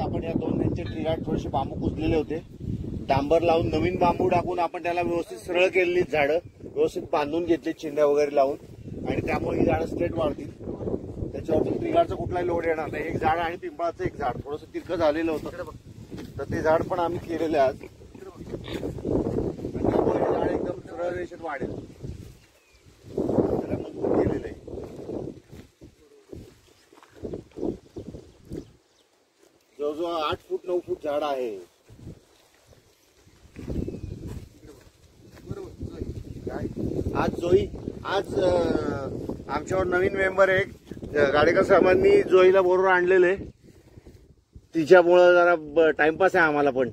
आपण या 2 इंच ट्रिगार्ड थोडेसे बांबू कुजलेले होते, डांबर लावून नवीन बांबू टाकून आपण त्याला व्यवस्थित सरळ केलेली झाडं व्यवस्थित बांधून घेतले चिंध्या वगैरे लावून, आणि त्यामुळे ही झाडं स्ट्रेट वाढतील. त्याच्यावरती ट्रिगार्डचा कुठलाही लोड येणार नाही. एक झाड आणि पिंपळाचं एक झाड थोडंसं तिरकं झालेलं होतं, तर ते झाड पण आम्ही केलेलं आज. त्यामुळे हे झाड एकदम सरळ रेषेत वाढेल, त्याला मजबूत केलेलं आहे. जवळजवळ 8 फूट 9 फूट झाड आहे. आज आमच्यावर नवीन मेंबर एक गाडेकर साहेबांनी जोईला बरोबर आणलेले, तिच्यामुळं जरा टाइमपास आहे आम्हाला पण.